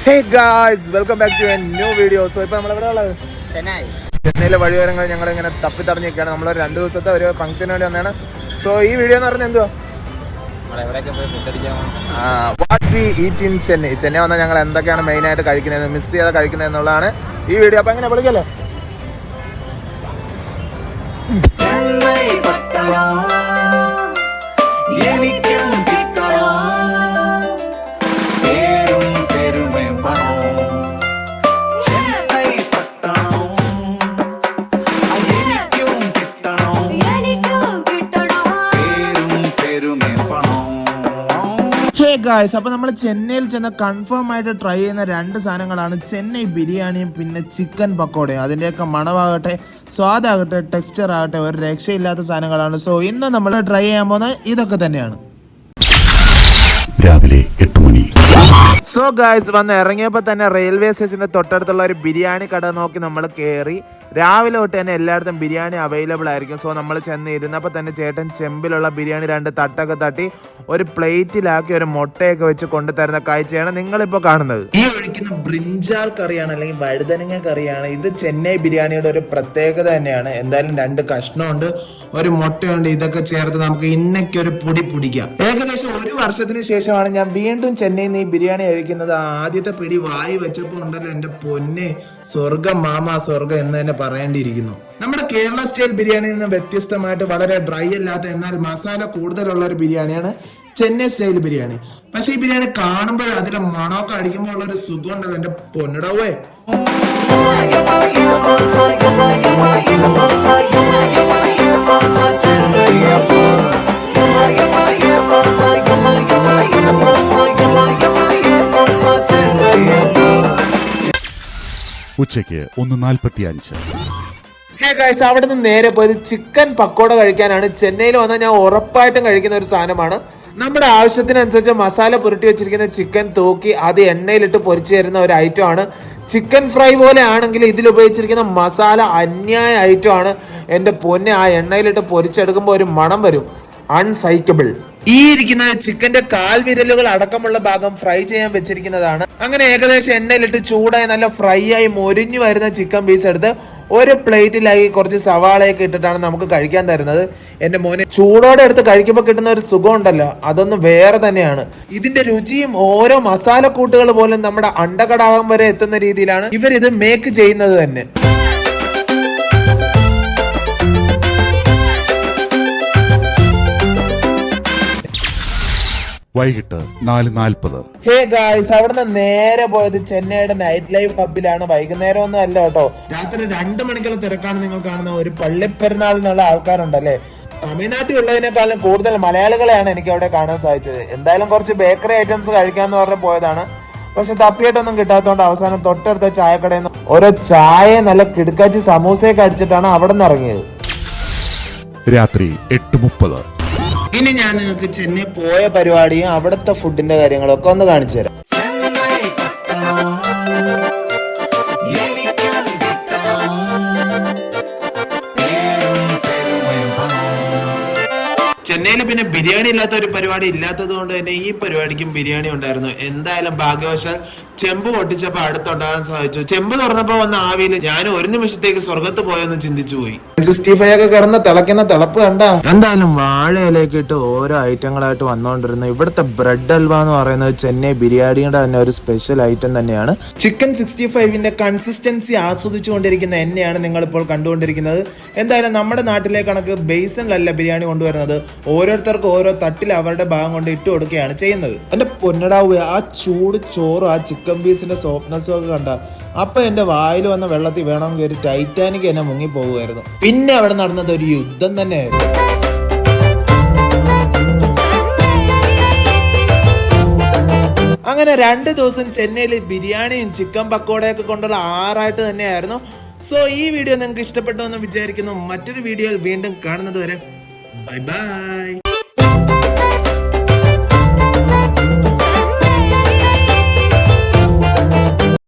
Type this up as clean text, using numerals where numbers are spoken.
Hey guys, welcome back to a new video. So ഇപ്പോൾ നമ്മൾ എവിടെ ഉള്ളത്? ചെന്നൈയിലെ വഴിയോരങ്ങൾ ഞങ്ങൾ ഇങ്ങനെ തപ്പിത്തറിഞ്ഞ് നിൽക്കുകയാണ്. നമ്മൾ 2 ദിവസത്തെ ഒരു ഫംഗ്ഷന് വേണ്ടി വന്നതാണ്. സോ ഈ വീഡിയോ എന്ന് പറഞ്ഞാൽ എന്തുവാ? What we eat in Chennai. Chennai വന്നാൽ ഞങ്ങൾ എന്തൊക്കെയാണ് മെയിനായിട്ട് കഴിക്കുന്നത്, മിസ് ചെയ്യാതെ കഴിക്കുന്നത് എന്നുള്ളതാണ് ഈ വീഡിയോ. അപ്പോൾ എങ്ങനെ വിളിക്കല്ലേ? ഗായ്സ്, അപ്പോൾ നമ്മൾ ചെന്നൈയിൽ ചെന്ന കൺഫേം ആയിട്ട് ട്രൈ ചെയ്യുന്ന 2 സാധനങ്ങളാണ് ചെന്നൈ ബിരിയാണിയും പിന്നെ ചിക്കൻ പക്കോടയും. അതിൻ്റെയൊക്കെ മണമാകട്ടെ, സ്വാദാകട്ടെ, ടെക്സ്ചർ ആകട്ടെ, ഒരു രക്ഷയില്ലാത്ത സാധനങ്ങളാണ്. സോ ഇന്ന് നമ്മൾ ട്രൈ ചെയ്യാൻ പോകുന്നത് ഇതൊക്കെ തന്നെയാണ്. രാവിലെ 8 മണി. സോ ഗായ്സ്, വന്ന് ഇറങ്ങിയപ്പോൾ തന്നെ റെയിൽവേ സ്റ്റേഷൻ്റെ തൊട്ടടുത്തുള്ള ഒരു ബിരിയാണി കട നോക്കി നമ്മൾ കയറി. രാവിലെ തൊട്ട് തന്നെ എല്ലായിടത്തും ബിരിയാണി അവൈലബിൾ ആയിരിക്കും. സോ നമ്മൾ ചെന്ന് ഇരുന്നപ്പോൾ തന്നെ ചേട്ടൻ ചെമ്പിലുള്ള ബിരിയാണി 2 തട്ടൊക്കെ തട്ടി ഒരു പ്ലേറ്റിലാക്കി ഒരു മുട്ടയൊക്കെ വെച്ച് കൊണ്ടുതരുന്ന കാഴ്ചയാണ് നിങ്ങളിപ്പോൾ കാണുന്നത്. ഈ ഒഴിക്കുന്ന ബ്രിഞ്ചാൽ കറിയാണ്, അല്ലെങ്കിൽ വഴുതനങ്ങ കറിയാണ്. ഇത് ചെന്നൈ ബിരിയാണിയുടെ ഒരു പ്രത്യേകത തന്നെയാണ്. എന്തായാലും 2 കഷ്ണമുണ്ട്, ഒരു മുട്ടയുണ്ട്. ഇതൊക്കെ ചേർത്ത് നമുക്ക് ഇന്നൊക്കെ പൊടി പിടിക്കാം. ഏകദേശം 1 വർഷത്തിന് ശേഷമാണ് ഞാൻ വീണ്ടും ചെന്നൈയിൽ നിന്ന് ഈ ബിരിയാണി കഴിക്കുന്നത്. ആദ്യത്തെ പിടി വായി വെച്ചപ്പോൾ ഉണ്ടല്ലോ എന്റെ പൊന്നെ, സ്വർഗം മാമാ സ്വർഗം എന്ന് തന്നെ പറയേണ്ടിയിരിക്കുന്നു. നമ്മുടെ കേരള സ്റ്റൈൽ ബിരിയാണിയിൽ നിന്ന് വ്യത്യസ്തമായിട്ട് വളരെ ഡ്രൈ അല്ലാത്ത എന്നാൽ മസാല കൂടുതലുള്ള ഒരു ബിരിയാണിയാണ് ചെന്നൈ സ്റ്റൈൽ ബിരിയാണി. പക്ഷെ ഈ ബിരിയാണി കാണുമ്പോൾ അതിന്റെ മണമൊക്കെ അടിക്കുമ്പോൾ ഉള്ള ഒരു സുഖം ഉണ്ടല്ലോ എന്റെ പൊന്നിടവേ. ഉച്ചയ്ക്ക് 1:45. ഹേ ഗൈസ്, അവിടെ നിന്ന് നേരെ പോയത് ചിക്കൻ പക്കോട കഴിക്കാനാണ്. ചെന്നൈയിൽ വന്നാൽ ഞാൻ ഉറപ്പായിട്ടും കഴിക്കുന്ന ഒരു സാധനമാണ്. നമ്മുടെ ആവശ്യത്തിനനുസരിച്ച് മസാല പുരട്ടി വെച്ചിരിക്കുന്ന ചിക്കൻ തൂക്കി അത് എണ്ണയിലിട്ട് പൊരിച്ചു തരുന്ന ഒരു ഐറ്റം ആണ്. ചിക്കൻ ഫ്രൈ പോലെ ആണെങ്കിൽ ഇതിൽ ഉപയോഗിച്ചിരിക്കുന്ന മസാല അന്യായ ഐറ്റം ആണ്. എൻ്റെ പൊന്നെ, ആ എണ്ണയിലിട്ട് പൊരിച്ചെടുക്കുമ്പോൾ ഒരു മണം വരും, അൺസൈക്കബിൾ. ഈ ഇരിക്കുന്ന ചിക്കന്റെ കാൽവിരലുകൾ അടക്കമുള്ള ഭാഗം ഫ്രൈ ചെയ്യാൻ വെച്ചിരിക്കുന്നതാണ്. അങ്ങനെ ഏകദേശം എണ്ണയിലിട്ട് ചൂടായി നല്ല ഫ്രൈ ആയി മൊരിഞ്ഞു വരുന്ന ചിക്കൻ പീസ് എടുത്ത് ഒരു പ്ലേറ്റിലായി കുറച്ച് സവാളയൊക്കെ ഇട്ടിട്ടാണ് നമുക്ക് കഴിക്കാൻ തരുന്നത്. എന്റെ മോനെ, ചൂടോടെ എടുത്ത് കഴിക്കുമ്പോൾ കിട്ടുന്ന ഒരു സുഖം ഉണ്ടല്ലോ, അതൊന്നും വേറെ തന്നെയാണ്. ഇതിന്റെ രുചിയും ഓരോ മസാലക്കൂട്ടുകൾ പോലും നമ്മുടെ അണ്ടകടാകം വരെ എത്തുന്ന രീതിയിലാണ് ഇവരിത് മേക്ക് ചെയ്യുന്നത് തന്നെ. വൈകിട്ട് 4:40. ഹേ ഗായ്സ്, അവിടുന്ന് നേരെ പോയത് ചെന്നൈയുടെ നൈറ്റ് ലൈഫ് പബ്ബിലാണ്. വൈകുന്നേരം ഒന്നും അല്ല കേട്ടോ, രാത്രി 2 മണിക്കുള്ള തിരക്കാണ് നിങ്ങൾ കാണുന്ന. ഒരു പള്ളിപ്പെരുന്നാൾ എന്നുള്ള ആൾക്കാരുണ്ടല്ലേ, തമിഴ്നാട്ടിലുള്ളതിനേക്കാളും കൂടുതൽ മലയാളികളെയാണ് എനിക്ക് അവിടെ കാണാൻ സാധിച്ചത്. എന്തായാലും കുറച്ച് ബേക്കറി ഐറ്റംസ് കഴിക്കാന്ന് പറഞ്ഞ് പോയതാണ്. പക്ഷെ തപ്പിയായിട്ടൊന്നും കിട്ടാത്തതുകൊണ്ട് അവസാനം തൊട്ടടുത്ത ചായക്കടയിൽ നിന്ന് ഓരോ ചായ നല്ല കിടുക്കാച്ചി സമൂസയൊക്കെ അടിച്ചിട്ടാണ് അവിടെ നിന്ന് ഇറങ്ങിയത്. രാത്രി 8:30. ഇനി ഞാൻ നിങ്ങൾക്ക് ചെന്നൈ പോയ പരിപാടിയും അവിടുത്തെ ഫുഡിന്റെ കാര്യങ്ങളൊക്കെ ഒന്ന് കാണിച്ചു തരാം. ചെന്നൈയിൽ പിന്നെ ബിരിയാണി ഇല്ലാത്ത ഒരു പരിപാടി ഇല്ലാത്തത് കൊണ്ട് തന്നെ ഈ പരിപാടിക്കും ബിരിയാണി ഉണ്ടായിരുന്നു. എന്തായാലും ഭാഗ്യവശാൽ ചെമ്പ് പൊട്ടിച്ചപ്പോൾ അടുത്തുണ്ടാകാൻ സാധിച്ചു. ചെമ്പ് തുറന്നപ്പോ വന്ന ആവിയിൽ ഞാൻ ഒരു നിമിഷത്തേക്ക് സ്വർഗത്ത് പോയെന്ന് ചിന്തിച്ചു പോയി. 65 ഒക്കെ കിടന്ന് തിളയ്ക്കുന്ന തിളപ്പ് കണ്ട. എന്തായാലും വാഴയിലേക്ക് ഇട്ട് ഓരോ ഐറ്റങ്ങളായിട്ട് വന്നുകൊണ്ടിരുന്ന ഇവിടുത്തെ ബ്രെഡ് ഹൽവ എന്ന് പറയുന്നത് ചെന്നൈ ബിരിയാണിയുടെ തന്നെ ഒരു സ്പെഷ്യൽ ഐറ്റം തന്നെയാണ്. ചിക്കൻ 65ന്റെ കൺസിസ്റ്റൻസി ആസ്വദിച്ചുകൊണ്ടിരിക്കുന്ന എന്നെയാണ് നിങ്ങൾ ഇപ്പോൾ കണ്ടുകൊണ്ടിരിക്കുന്നത്. എന്തായാലും നമ്മുടെ നാട്ടിലെ കണക്ക് ബേസണിലല്ല ബിരിയാണി കൊണ്ടുവരുന്നത്. ഓരോരുത്തർക്കും ഓരോ തട്ടിൽ അവരുടെ ഭാഗം കൊണ്ട് ഇട്ട് കൊടുക്കുകയാണ് ചെയ്യുന്നത്. എന്റെ പൊന്നടാവുക, ആ ചൂട് ചോറും ആ ചിക്കൻ പീസിന്റെ സോഫ്റ്റ്നെസ്സും ഒക്കെ കണ്ട അപ്പൊ എന്റെ വായിൽ വന്ന വെള്ളത്തിൽ വേണമെങ്കിൽ ഒരു ടൈറ്റാനിക് എന്നെ മുങ്ങി പോകുമായിരുന്നു. പിന്നെ അവിടെ നടന്നത് ഒരു യുദ്ധം തന്നെയായിരുന്നു. അങ്ങനെ 2 ദിവസം ചെന്നൈയിൽ ബിരിയാണിയും ചിക്കൻ പക്കോടയൊക്കെ കൊണ്ടുള്ള ആറായിട്ട് തന്നെയായിരുന്നു. സോ ഈ വീഡിയോ നിങ്ങൾക്ക് ഇഷ്ടപ്പെട്ടു എന്ന് വിചാരിക്കുന്നു. മറ്റൊരു വീഡിയോയിൽ വീണ്ടും കാണുന്നത് വരെ ബൈ ബൈ.